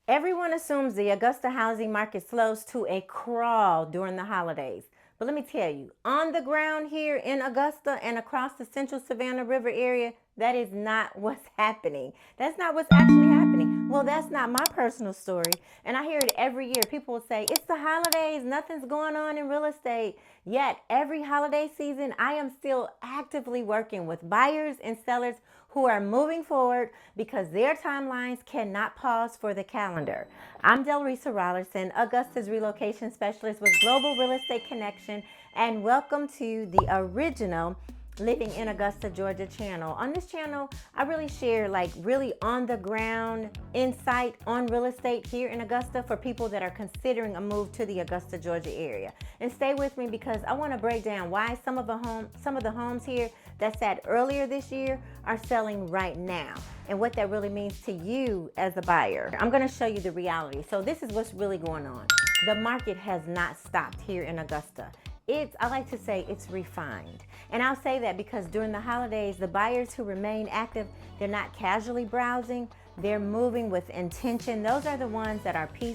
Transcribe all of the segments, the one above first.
Everyone assumes the Augusta housing market slows to a crawl during the holidays. But let me tell you, on the ground here in Augusta and across the central Savannah River area, that is not what's happening. That's not what's actually happening. Well, that's not my personal story. And I hear it every year. People will say, it's the holidays, nothing's going on in real estate. Yet, every holiday season, I am still actively working with buyers and sellers who are moving forward because their timelines cannot pause for the calendar. I'm Delrisa Rollerson, Augusta's relocation specialist with Global Real Estate Connection, and welcome to the original Living in Augusta, Georgia channel. On this channel, I really share really on the ground insight on real estate here in Augusta for people that are considering a move to the Augusta, Georgia area. And stay with me because I want to break down why some of the homes here that sat earlier this year are selling right now and what that really means to you as a buyer. I'm going to show you the reality. So this is what's really going on. The market has not stopped here in Augusta. I like to say it's refined. And I'll say that because during the holidays, the buyers who remain active, they're not casually browsing, they're moving with intention. Those are the ones that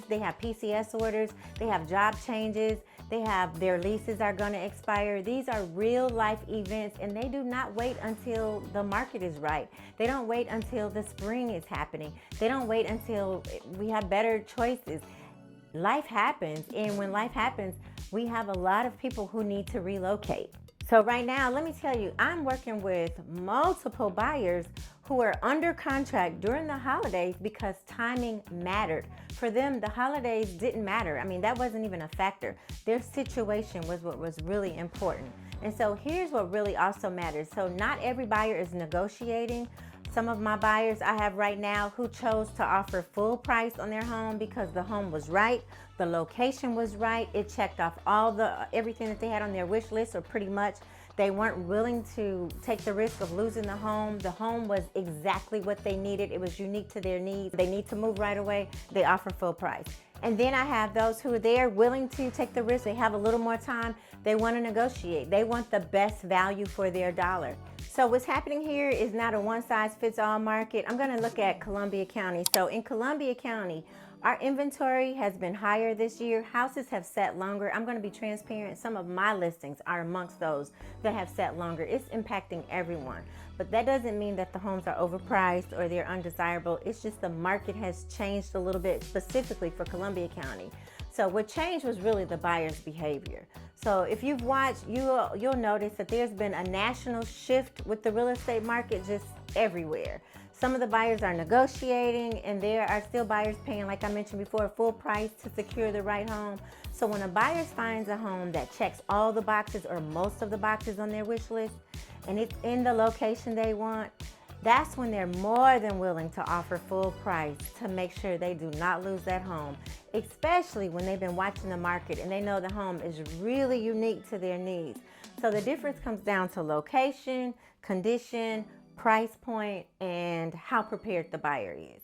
they have PCS orders, they have job changes, their leases are gonna expire. These are real life events and they do not wait until the market is right. They don't wait until the spring is happening. They don't wait until we have better choices. Life happens, and when life happens, we have a lot of people who need to relocate. So right now, let me tell you, I'm working with multiple buyers who are under contract during the holidays because timing mattered. For them, the holidays didn't matter. I mean, that wasn't even a factor. Their situation was what was really important. And so here's what really also matters. So not every buyer is negotiating. Some of my buyers I have right now who chose to offer full price on their home because the home was right, the location was right, it checked off everything that they had on their wish list, or pretty much they weren't willing to take the risk of losing the home. The home was exactly what they needed. It was unique to their needs. They need to move right away. They offer full price. And then I have those who are there willing to take the risk. They have a little more time. They want to negotiate. They want the best value for their dollar. So what's happening here is not a one-size-fits-all market. I'm going to look at Columbia County. So in Columbia County, our inventory has been higher this year. Houses have sat longer. I'm going to be transparent. Some of my listings are amongst those that have sat longer. It's impacting everyone. But that doesn't mean that the homes are overpriced or they're undesirable. It's just the market has changed a little bit, specifically for Columbia County. So what changed was really the buyer's behavior. So if you've watched, you'll notice that there's been a national shift with the real estate market just everywhere. Some of the buyers are negotiating, and there are still buyers paying, like I mentioned before, full price to secure the right home. So when a buyer finds a home that checks all the boxes or most of the boxes on their wish list, and it's in the location they want, that's when they're more than willing to offer full price to make sure they do not lose that home, especially when they've been watching the market and they know the home is really unique to their needs. So the difference comes down to location, condition, price point, and how prepared the buyer is.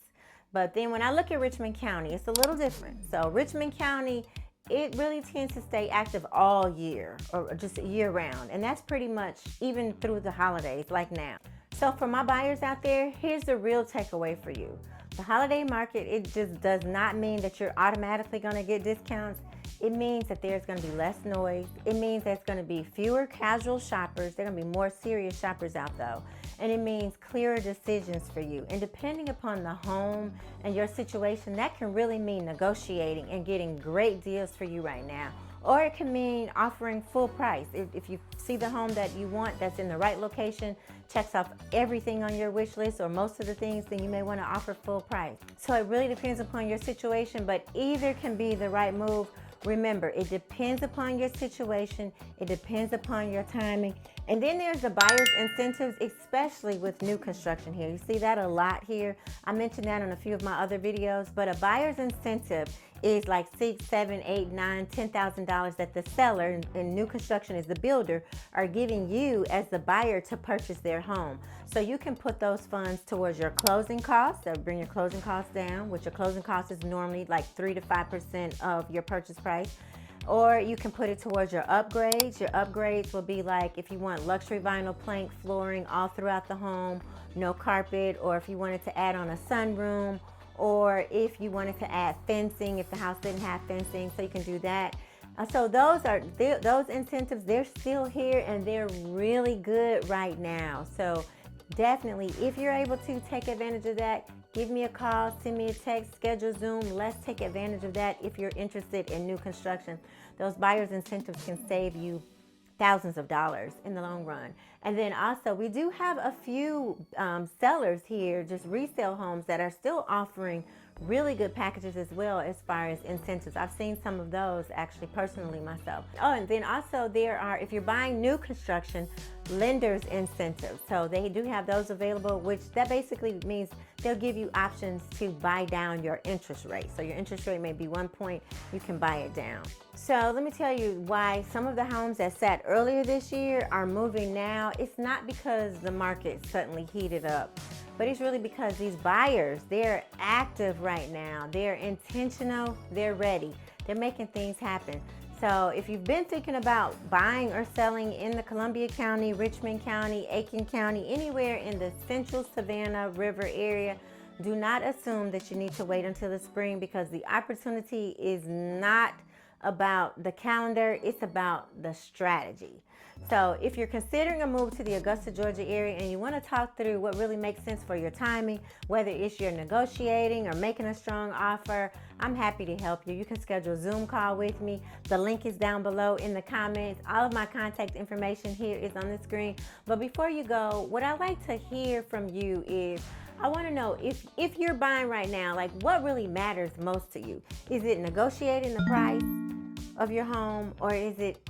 But then when I look at Richmond County, it's a little different. So Richmond County, it really tends to stay active all year or just year round. And that's pretty much even through the holidays like now. So for my buyers out there, here's the real takeaway for you. The holiday market, it just does not mean that you're automatically going to get discounts. It means that there's going to be less noise. It means there's going to be fewer casual shoppers. There are going to be more serious shoppers out though. And it means clearer decisions for you. And depending upon the home and your situation, that can really mean negotiating and getting great deals for you right now. Or it can mean offering full price. If you see the home that you want that's in the right location, checks off everything on your wish list or most of the things, then you may want to offer full price. So it really depends upon your situation, but either can be the right move. Remember, it depends upon your situation, it depends upon your timing. And then there's the buyer's incentives, especially with new construction here. You see that a lot here. I mentioned that on a few of my other videos, but a buyer's incentive is like $6, $7, $8, $9, $10,000 that the seller in new construction is the builder are giving you as the buyer to purchase their home. So you can put those funds towards your closing costs. That will bring your closing costs down, which your closing cost is normally like 3 to 5% of your purchase price. Or you can put it towards your upgrades. Your upgrades will be like if you want luxury vinyl plank flooring all throughout the home, no carpet, or if you wanted to add on a sunroom, or if you wanted to add fencing, if the house didn't have fencing, so you can do that. So those incentives, they're still here and they're really good right now. So definitely, if you're able to take advantage of that, give me a call, send me a text, schedule Zoom. Let's take advantage of that if you're interested in new construction. Those buyer's incentives can save you thousands of dollars in the long run. And then also, we do have a few sellers here, just resale homes, that are still offering really good packages as well as far as incentives. I've seen some of those actually personally myself. Oh, and then also there are, if you're buying new construction, lenders incentives. So they do have those available, which that basically means they'll give you options to buy down your interest rate. So your interest rate may be 1 point, you can buy it down. So let me tell you why some of the homes that sat earlier this year are moving now. It's not because the market suddenly heated up, but it's really because these buyers, they're active right now. They're intentional, they're ready. They're making things happen. So if you've been thinking about buying or selling in the Columbia County, Richmond County, Aiken County, anywhere in the central Savannah River area, do not assume that you need to wait until the spring, because the opportunity is not about the calendar, it's about the strategy. So if you're considering a move to the Augusta, Georgia area and you want to talk through what really makes sense for your timing, whether it's you're negotiating or making a strong offer, I'm happy to help you. You can schedule a Zoom call with me. The link is down below in the comments. All of my contact information here is on the screen. But before you go, what I'd like to hear from you is, I want to know if you're buying right now, like what really matters most to you? Is it negotiating the price of your home, or is it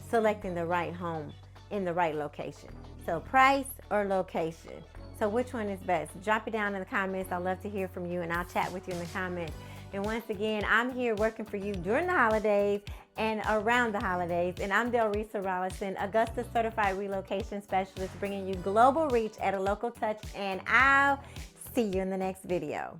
selecting the right home in the right location? So price or location. So which one is best? Drop it down in the comments. I'd love to hear from you, and I'll chat with you in the comments. And once again, I'm here working for you during the holidays and around the holidays. And I'm Delrisa Rollison, Augusta Certified Relocation Specialist, bringing you global reach at a local touch. And I'll see you in the next video.